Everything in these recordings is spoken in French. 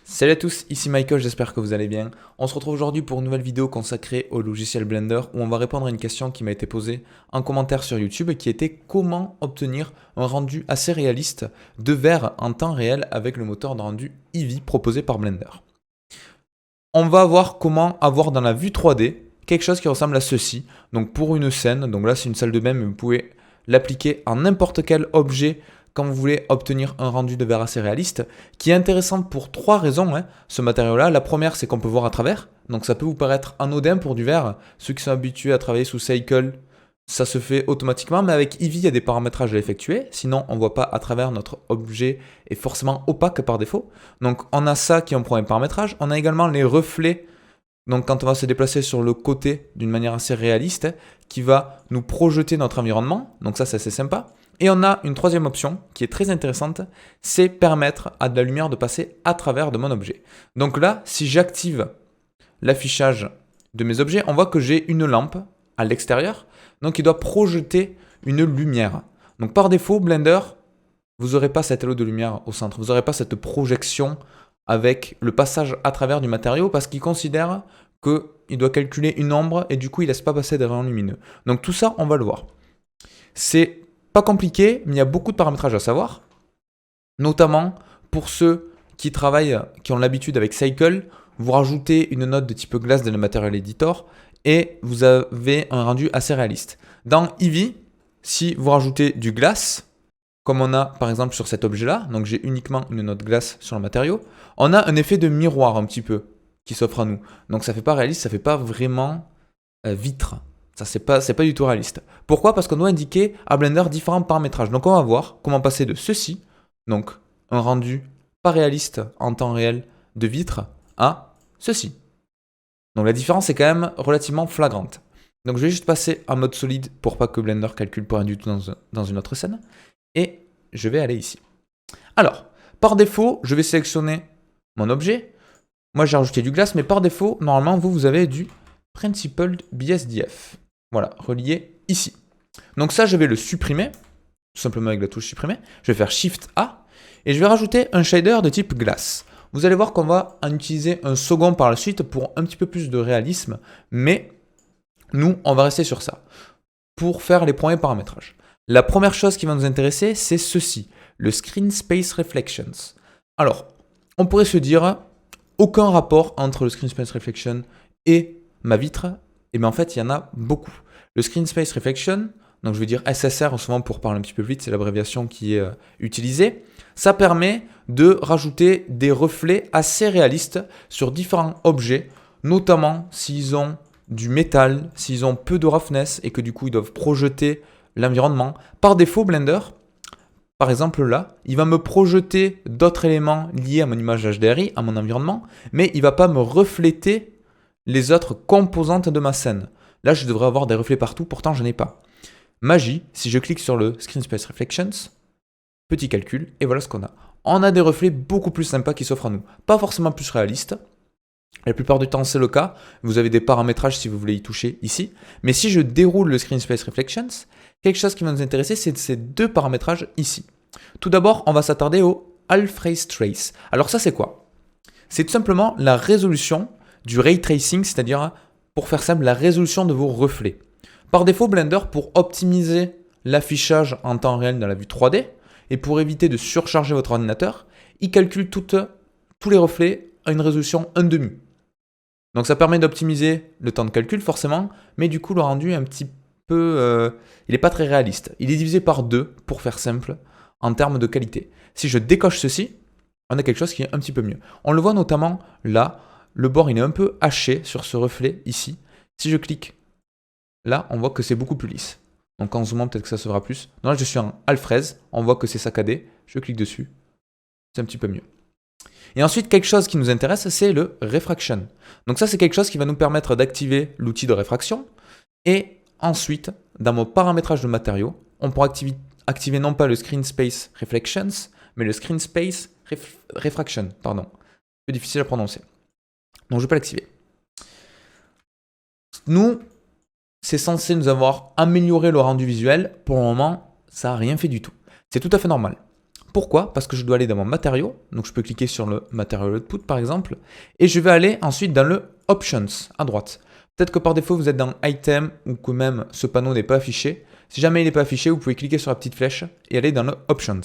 Salut à tous, ici Michael, j'espère que vous allez bien. On se retrouve aujourd'hui pour une nouvelle vidéo consacrée au logiciel Blender où on va répondre à une question qui m'a été posée en commentaire sur YouTube qui était comment obtenir un rendu assez réaliste de verre en temps réel avec le moteur de rendu Eevee proposé par Blender. On va voir comment avoir dans la vue 3D quelque chose qui ressemble à ceci. Donc pour une scène, donc là c'est une salle de bain mais vous pouvez l'appliquer en n'importe quel objet quand vous voulez obtenir un rendu de verre assez réaliste, qui est intéressant pour trois raisons, ce matériau-là. La première, c'est qu'on peut voir à travers, donc ça peut vous paraître anodin pour du verre. Ceux qui sont habitués à travailler sous Cycle, ça se fait automatiquement, mais avec Eevee, il y a des paramétrages à effectuer, sinon on ne voit pas à travers, notre objet est forcément opaque par défaut. Donc on a ça qui est un premier paramétrage, on a également les reflets, donc quand on va se déplacer sur le côté d'une manière assez réaliste, qui va nous projeter notre environnement, donc ça c'est assez sympa. Et on a une troisième option qui est très intéressante, c'est permettre à de la lumière de passer à travers de mon objet. Donc là, si j'active l'affichage de mes objets, on voit que j'ai une lampe à l'extérieur, donc il doit projeter une lumière. Donc par défaut, Blender, vous n'aurez pas cet halo de lumière au centre, vous n'aurez pas cette projection avec le passage à travers du matériau parce qu'il considère qu'il doit calculer une ombre et du coup il ne laisse pas passer des rayons lumineux. Donc tout ça, on va le voir. C'est pas compliqué, mais il y a beaucoup de paramétrages à savoir, notamment pour ceux qui travaillent, qui ont l'habitude avec Cycle, vous rajoutez une note de type glace dans le Material Editor et vous avez un rendu assez réaliste. Dans Eevee, si vous rajoutez du glace, comme on a par exemple sur cet objet-là, donc j'ai uniquement une note glace sur le matériau, on a un effet de miroir un petit peu qui s'offre à nous. Donc ça fait pas réaliste, ça fait pas vraiment vitre. Ça, c'est pas du tout réaliste. Pourquoi? Parce qu'on doit indiquer à Blender différents paramétrages. Donc, on va voir comment passer de ceci, donc un rendu pas réaliste en temps réel de vitre, à ceci. Donc, la différence est quand même relativement flagrante. Donc, je vais juste passer en mode solide pour pas que Blender calcule pour rien du tout dans une autre scène. Et je vais aller ici. Alors, par défaut, je vais sélectionner mon objet. Moi, j'ai rajouté du glace, mais par défaut, normalement, vous avez du Principled BSDF. Voilà, relié ici. Donc ça, je vais le supprimer, tout simplement avec la touche supprimer. Je vais faire Shift A, et je vais rajouter un shader de type glace. Vous allez voir qu'on va en utiliser un second par la suite pour un petit peu plus de réalisme, mais nous, on va rester sur ça, pour faire les premiers paramétrages. La première chose qui va nous intéresser, c'est ceci, le Screen Space Reflections. Alors, on pourrait se dire, aucun rapport entre le Screen Space Reflection et ma vitre, et bien en fait, il y en a beaucoup. Le Screen Space Reflection, donc je vais dire SSR souvent pour parler un petit peu vite, c'est l'abréviation qui est utilisée, ça permet de rajouter des reflets assez réalistes sur différents objets, notamment s'ils ont du métal, s'ils ont peu de roughness et que du coup ils doivent projeter l'environnement. Par défaut, Blender, par exemple là, il va me projeter d'autres éléments liés à mon image HDRI, à mon environnement, mais il ne va pas me refléter les autres composantes de ma scène. Là, je devrais avoir des reflets partout, pourtant je n'ai pas. Magie, si je clique sur le Screen Space Reflections, petit calcul, et voilà ce qu'on a. On a des reflets beaucoup plus sympas qui s'offrent à nous. Pas forcément plus réalistes. La plupart du temps, c'est le cas. Vous avez des paramétrages si vous voulez y toucher ici. Mais si je déroule le Screen Space Reflections, quelque chose qui va nous intéresser, c'est ces deux paramétrages ici. Tout d'abord, on va s'attarder au Half Phase Trace. Alors ça, c'est quoi? C'est tout simplement la résolution du ray tracing, c'est-à-dire, pour faire simple, la résolution de vos reflets. Par défaut, Blender, pour optimiser l'affichage en temps réel dans la vue 3D, et pour éviter de surcharger votre ordinateur, il calcule tous les reflets à une résolution 1,5. Donc ça permet d'optimiser le temps de calcul forcément, mais du coup le rendu est un petit peu... il n'est pas très réaliste. Il est divisé par 2 pour faire simple en termes de qualité. Si je décoche ceci, on a quelque chose qui est un petit peu mieux. On le voit notamment là, le bord il est un peu haché sur ce reflet ici. Si je clique là, on voit que c'est beaucoup plus lisse. Donc en zoomant, peut-être que ça se verra plus. Donc là, je suis en Alfred, on voit que c'est saccadé. Je clique dessus, c'est un petit peu mieux. Et ensuite, quelque chose qui nous intéresse, c'est le Refraction. Donc ça, c'est quelque chose qui va nous permettre d'activer l'outil de réfraction. Et ensuite, dans mon paramétrage de matériaux, on pourra activer non pas le Screen Space Reflections, mais le Screen Space Refraction. Pardon. Un peu difficile à prononcer. Donc je peux l'activer. Nous, c'est censé nous avoir amélioré le rendu visuel. Pour le moment, ça n'a rien fait du tout. C'est tout à fait normal. Pourquoi? Parce que je dois aller dans mon matériau, donc je peux cliquer sur le Material Output par exemple, et je vais aller ensuite dans le Options à droite. Peut-être que par défaut vous êtes dans Item ou que même ce panneau n'est pas affiché. Si jamais il n'est pas affiché, vous pouvez cliquer sur la petite flèche et aller dans le Options.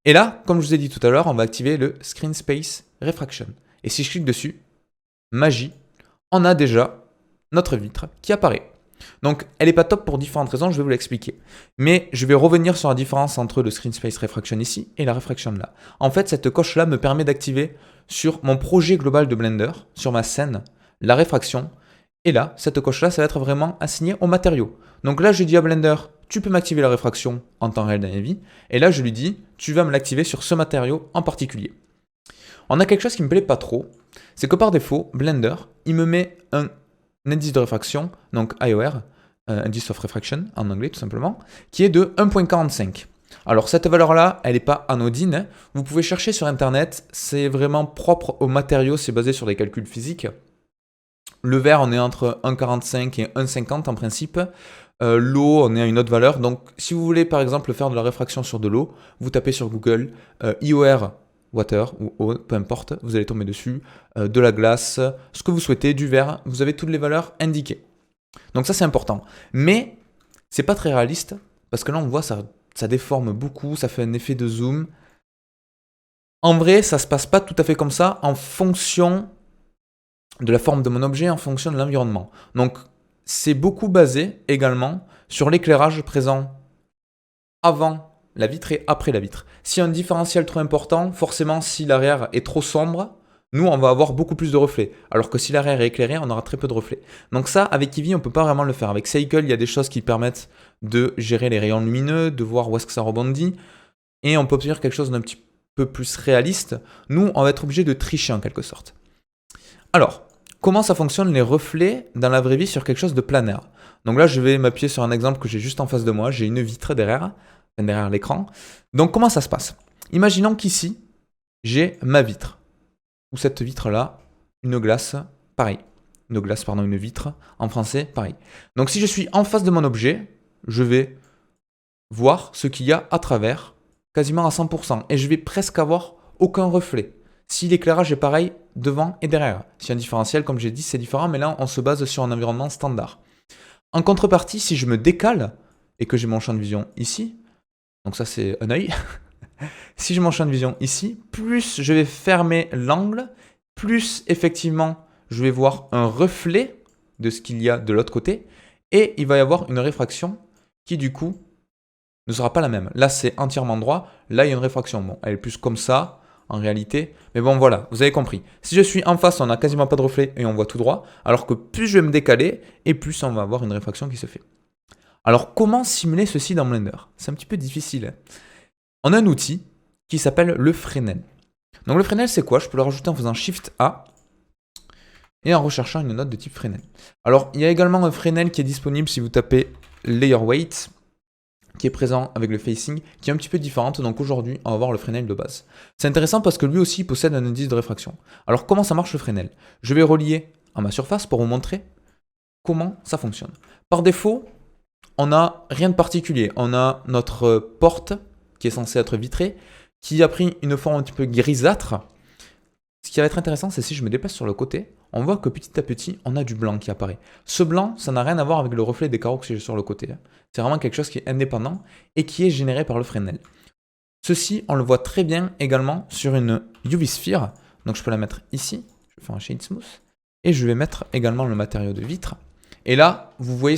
Et là, comme je vous ai dit tout à l'heure, on va activer le Screen Space Refraction. Et si je clique dessus, magie, on a déjà notre vitre qui apparaît. Donc, elle n'est pas top pour différentes raisons, je vais vous l'expliquer. Mais je vais revenir sur la différence entre le Screen Space Refraction ici et la Refraction là. En fait, cette coche-là me permet d'activer sur mon projet global de Blender, sur ma scène, la réfraction. Et là, cette coche-là, ça va être vraiment assignée au matériau. Donc là, je dis à Blender, tu peux m'activer la réfraction en temps réel dans la vie. Et là, je lui dis, tu vas me l'activer sur ce matériau en particulier. On a quelque chose qui me plaît pas trop, c'est que par défaut, Blender, il me met un indice de réfraction, donc IOR, Indice of Refraction en anglais tout simplement, qui est de 1.45. Alors cette valeur-là, elle n'est pas anodine, vous pouvez chercher sur internet, c'est vraiment propre au matériau, c'est basé sur des calculs physiques. Le verre, on est entre 1.45 et 1.50 en principe. L'eau, on est à une autre valeur. Donc si vous voulez par exemple faire de la réfraction sur de l'eau, vous tapez sur Google IOR water ou eau, peu importe, vous allez tomber dessus, de la glace, ce que vous souhaitez, du verre, vous avez toutes les valeurs indiquées. Donc ça c'est important. Mais c'est pas très réaliste, parce que là on voit ça déforme beaucoup, ça fait un effet de zoom. En vrai, ça se passe pas tout à fait comme ça en fonction de la forme de mon objet, en fonction de l'environnement. Donc c'est beaucoup basé également sur l'éclairage présent avant la vitre et après la vitre. Si un différentiel trop important, forcément si l'arrière est trop sombre, nous on va avoir beaucoup plus de reflets. Alors que si l'arrière est éclairé, on aura très peu de reflets. Donc ça, avec Eevee, on ne peut pas vraiment le faire. Avec Cycle, il y a des choses qui permettent de gérer les rayons lumineux, de voir où est-ce que ça rebondit. Et on peut obtenir quelque chose d'un petit peu plus réaliste. Nous, on va être obligé de tricher en quelque sorte. Alors, comment ça fonctionne les reflets dans la vraie vie sur quelque chose de planaire? Donc là, je vais m'appuyer sur un exemple que j'ai juste en face de moi. J'ai une vitre derrière l'écran. Donc comment ça se passe? Imaginons qu'ici, j'ai ma vitre. Ou cette vitre-là, une glace, pareil. Une vitre, en français, pareil. Donc si je suis en face de mon objet, je vais voir ce qu'il y a à travers, quasiment à 100%. Et je vais presque avoir aucun reflet. Si l'éclairage est pareil devant et derrière. Si un différentiel, comme j'ai dit, c'est différent, mais là, on se base sur un environnement standard. En contrepartie, si je me décale et que j'ai mon champ de vision ici, donc ça c'est un œil, si je mon champ de vision ici, plus je vais fermer l'angle, plus effectivement je vais voir un reflet de ce qu'il y a de l'autre côté, et il va y avoir une réfraction qui du coup ne sera pas la même. Là c'est entièrement droit, là il y a une réfraction. Bon, elle est plus comme ça en réalité, mais bon voilà, vous avez compris. Si je suis en face, on n'a quasiment pas de reflet et on voit tout droit, alors que plus je vais me décaler, et plus on va avoir une réfraction qui se fait. Alors, comment simuler ceci dans Blender? C'est un petit peu difficile. On a un outil qui s'appelle le Fresnel. Donc, le Fresnel, c'est quoi? Je peux le rajouter en faisant Shift A et en recherchant une note de type Fresnel. Alors, il y a également un Fresnel qui est disponible si vous tapez Layer Weight, qui est présent avec le Facing, qui est un petit peu différente. Donc, aujourd'hui, on va voir le Fresnel de base. C'est intéressant parce que lui aussi possède un indice de réfraction. Alors, comment ça marche le Fresnel? Je vais relier à ma surface pour vous montrer comment ça fonctionne. Par défaut, on n'a rien de particulier. On a notre porte qui est censée être vitrée, qui a pris une forme un petit peu grisâtre. Ce qui va être intéressant, c'est si je me déplace sur le côté, on voit que petit à petit, on a du blanc qui apparaît. Ce blanc, ça n'a rien à voir avec le reflet des carreaux que j'ai sur le côté. C'est vraiment quelque chose qui est indépendant et qui est généré par le Fresnel. Ceci, on le voit très bien également sur une UV Sphere. Donc je peux la mettre ici, je vais faire un Shade Smooth, et je vais mettre également le matériau de vitre. Et là, vous voyez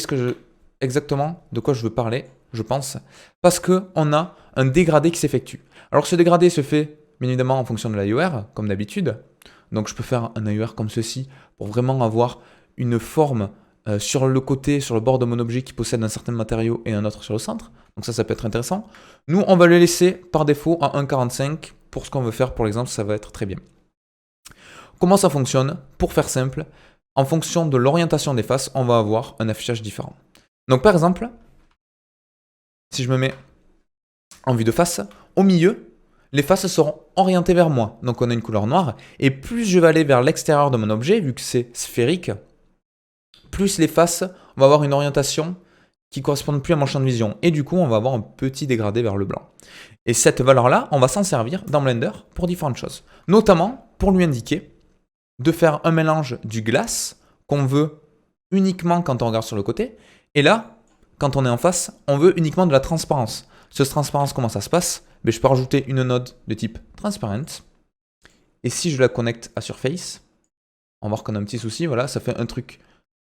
exactement de quoi je veux parler, je pense, parce qu'on a un dégradé qui s'effectue. Alors ce dégradé se fait bien évidemment en fonction de l'IOR, comme d'habitude. Donc je peux faire un IOR comme ceci pour vraiment avoir une forme sur le côté, sur le bord de mon objet qui possède un certain matériau et un autre sur le centre. Donc ça peut être intéressant. Nous, on va le laisser par défaut à 1.45 pour ce qu'on veut faire, pour l'exemple, ça va être très bien. Comment ça fonctionne? Pour faire simple, en fonction de l'orientation des faces, on va avoir un affichage différent. Donc par exemple, si je me mets en vue de face, au milieu, les faces seront orientées vers moi. Donc on a une couleur noire. Et plus je vais aller vers l'extérieur de mon objet, vu que c'est sphérique, plus les faces vont avoir une orientation qui correspondent plus à mon champ de vision. Et du coup, on va avoir un petit dégradé vers le blanc. Et cette valeur-là, on va s'en servir dans Blender pour différentes choses. Notamment pour lui indiquer de faire un mélange du glace qu'on veut uniquement quand on regarde sur le côté. Et là, quand on est en face, on veut uniquement de la transparence. Cette transparence, comment ça se passe? Je peux rajouter une node de type transparent. Et si je la connecte à Surface, on va voir qu'on a un petit souci. Voilà, ça fait un truc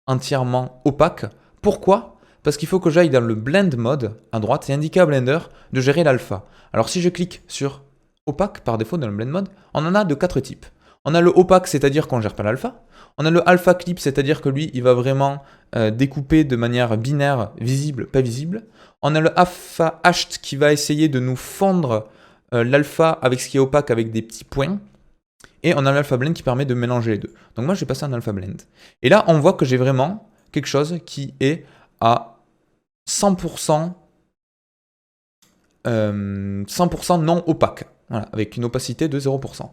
entièrement opaque. Pourquoi? Parce qu'il faut que j'aille dans le Blend Mode à droite et indiquer à Blender de gérer l'alpha. Alors si je clique sur opaque par défaut dans le Blend Mode, on en a de 4 types. On a le opaque, c'est-à-dire qu'on ne gère pas l'alpha. On a le alpha clip, c'est-à-dire que lui, il va vraiment découper de manière binaire, visible, pas visible. On a le alpha hashed qui va essayer de nous fondre l'alpha avec ce qui est opaque avec des petits points. Et on a l'alpha blend qui permet de mélanger les deux. Donc moi, je vais passer en alpha blend. Et là, on voit que j'ai vraiment quelque chose qui est à 100%, 100% non opaque. Voilà, avec une opacité de 0%.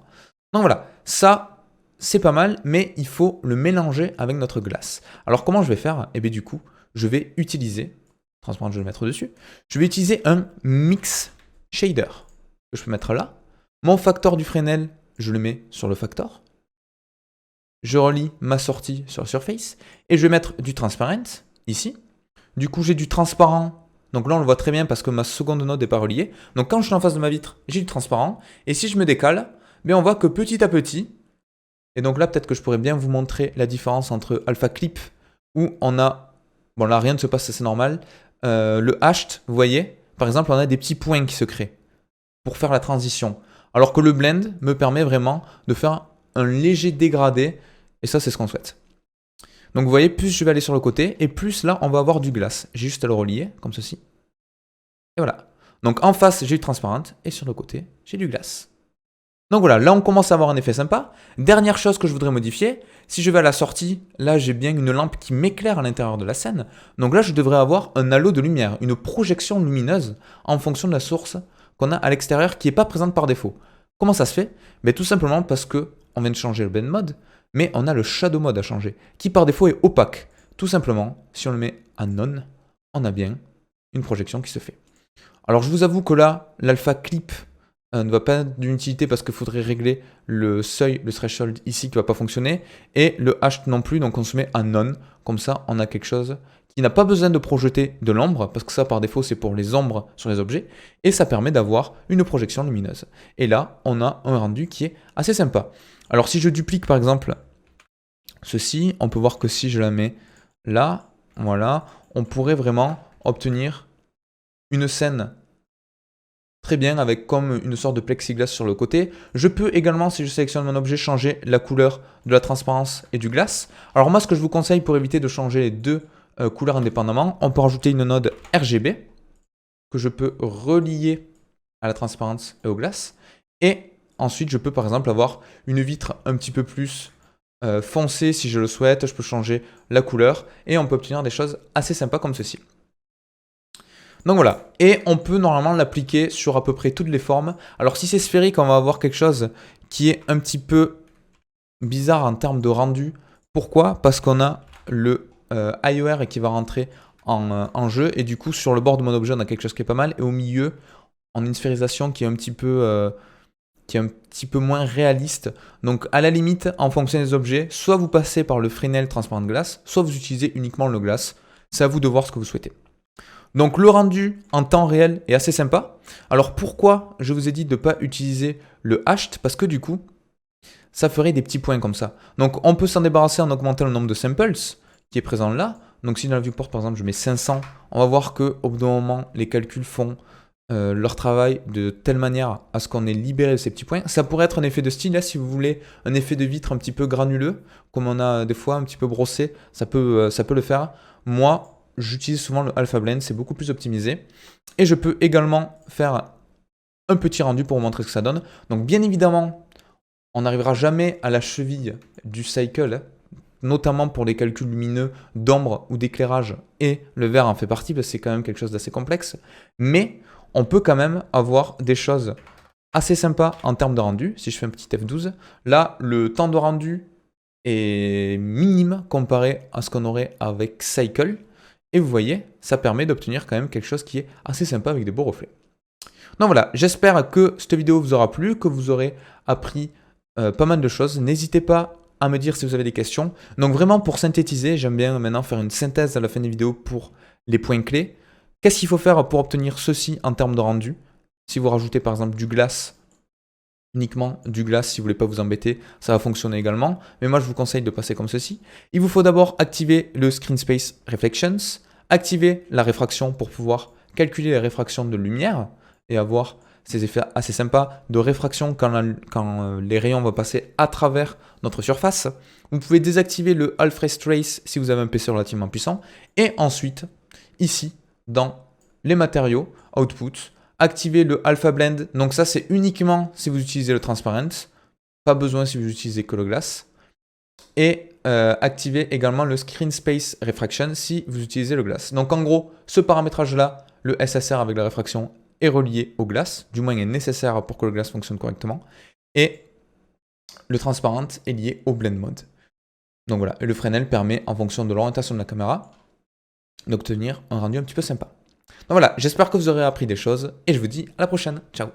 Donc voilà, ça, c'est pas mal, mais il faut le mélanger avec notre glace. Alors comment je vais faire? Eh bien du coup, je vais utiliser, transparent, je vais le mettre dessus, je vais utiliser un mix shader que je peux mettre là. Mon facteur du Fresnel, je le mets sur le factor. Je relie ma sortie sur Surface et je vais mettre du transparent ici. Du coup, j'ai du transparent. Donc là, on le voit très bien parce que ma seconde node n'est pas reliée. Donc quand je suis en face de ma vitre, j'ai du transparent. Et si je me décale, on voit que petit à petit, et donc là, peut-être que je pourrais bien vous montrer la différence entre alpha clip où on a, bon là, rien ne se passe, c'est normal. Le hashed, vous voyez, par exemple, on a des petits points qui se créent pour faire la transition. Alors que le blend me permet vraiment de faire un léger dégradé. Et ça, c'est ce qu'on souhaite. Donc vous voyez, plus je vais aller sur le côté, et plus là, on va avoir du glace. J'ai juste à le relier, comme ceci. Et voilà. Donc en face, j'ai du transparent, et sur le côté, j'ai du glace. Donc voilà, là on commence à avoir un effet sympa. Dernière chose que je voudrais modifier, si je vais à la sortie, là j'ai bien une lampe qui m'éclaire à l'intérieur de la scène. Donc là je devrais avoir un halo de lumière, une projection lumineuse en fonction de la source qu'on a à l'extérieur qui n'est pas présente par défaut. Comment ça se fait? Tout simplement parce qu'on vient de changer le blend mode, mais on a le shadow mode à changer, qui par défaut est opaque. Tout simplement, si on le met à non, on a bien une projection qui se fait. Alors je vous avoue que là, l'alpha clip ne va pas être d'une utilité parce qu'il faudrait régler le seuil, le threshold ici qui ne va pas fonctionner, et le hash non plus, donc on se met à non, comme ça on a quelque chose qui n'a pas besoin de projeter de l'ombre, parce que ça par défaut c'est pour les ombres sur les objets, et ça permet d'avoir une projection lumineuse. Et là on a un rendu qui est assez sympa. Alors si je duplique par exemple ceci, on peut voir que si je la mets là, voilà, on pourrait vraiment obtenir une scène très bien avec comme une sorte de plexiglas sur le côté. Je peux également, si je sélectionne mon objet, changer la couleur de la transparence et du glace. Alors moi, ce que je vous conseille pour éviter de changer les deux couleurs indépendamment, on peut rajouter une node RGB que je peux relier à la transparence et au glace. Et ensuite, je peux par exemple avoir une vitre un petit peu plus foncée si je le souhaite. Je peux changer la couleur et on peut obtenir des choses assez sympas comme ceci. Donc voilà, et on peut normalement l'appliquer sur à peu près toutes les formes. Alors si c'est sphérique, on va avoir quelque chose qui est un petit peu bizarre en termes de rendu. Pourquoi? Parce qu'on a le IOR qui va rentrer en jeu, et du coup sur le bord de mon objet on a quelque chose qui est pas mal, et au milieu on a une sphérisation qui est un petit peu moins réaliste. Donc à la limite, en fonction des objets, soit vous passez par le Fresnel Transparent Glass, soit vous utilisez uniquement le glace. C'est à vous de voir ce que vous souhaitez. Donc le rendu en temps réel est assez sympa. Alors pourquoi je vous ai dit de ne pas utiliser le hashed? Parce que du coup, ça ferait des petits points comme ça. Donc on peut s'en débarrasser en augmentant le nombre de samples qui est présent là. Donc si dans la viewport par exemple je mets 500, on va voir qu'au bout d'un moment les calculs font leur travail de telle manière à ce qu'on ait libéré ces petits points. Ça pourrait être un effet de style là si vous voulez, un effet de vitre un petit peu granuleux, comme on a des fois un petit peu brossé, ça peut le faire. Moi, j'utilise souvent le Alpha Blend, c'est beaucoup plus optimisé. Et je peux également faire un petit rendu pour vous montrer ce que ça donne. Donc bien évidemment, on n'arrivera jamais à la cheville du cycle, notamment pour les calculs lumineux d'ombre ou d'éclairage, et le vert en fait partie, parce que c'est quand même quelque chose d'assez complexe. Mais on peut quand même avoir des choses assez sympas en termes de rendu. Si je fais un petit F12, là, le temps de rendu est minime comparé à ce qu'on aurait avec Cycle. Et vous voyez, ça permet d'obtenir quand même quelque chose qui est assez sympa avec des beaux reflets. Donc voilà, j'espère que cette vidéo vous aura plu, que vous aurez appris pas mal de choses. N'hésitez pas à me dire si vous avez des questions. Donc vraiment pour synthétiser, j'aime bien maintenant faire une synthèse à la fin des vidéos pour les points clés. Qu'est-ce qu'il faut faire pour obtenir ceci en termes de rendu? Si vous rajoutez par exemple du glace, uniquement du glace, si vous ne voulez pas vous embêter, ça va fonctionner également. Mais moi, je vous conseille de passer comme ceci. Il vous faut d'abord activer le Screen Space Reflections, activer la réfraction pour pouvoir calculer les réfractions de lumière et avoir ces effets assez sympas de réfraction quand les rayons vont passer à travers notre surface. Vous pouvez désactiver le Half-Phase Trace si vous avez un PC relativement puissant. Et ensuite, ici, dans les matériaux, Output, activer le Alpha Blend. Donc ça, c'est uniquement si vous utilisez le Transparent. Pas besoin si vous utilisez que le Glass. Et activer également le Screen Space Refraction si vous utilisez le Glass. Donc en gros, ce paramétrage-là, le SSR avec la réfraction, est relié au Glass. Du moins, il est nécessaire pour que le Glass fonctionne correctement. Et le Transparent est lié au Blend Mode. Donc voilà, et le Fresnel permet, en fonction de l'orientation de la caméra, d'obtenir un rendu un petit peu sympa. Donc voilà, j'espère que vous aurez appris des choses et je vous dis à la prochaine. Ciao!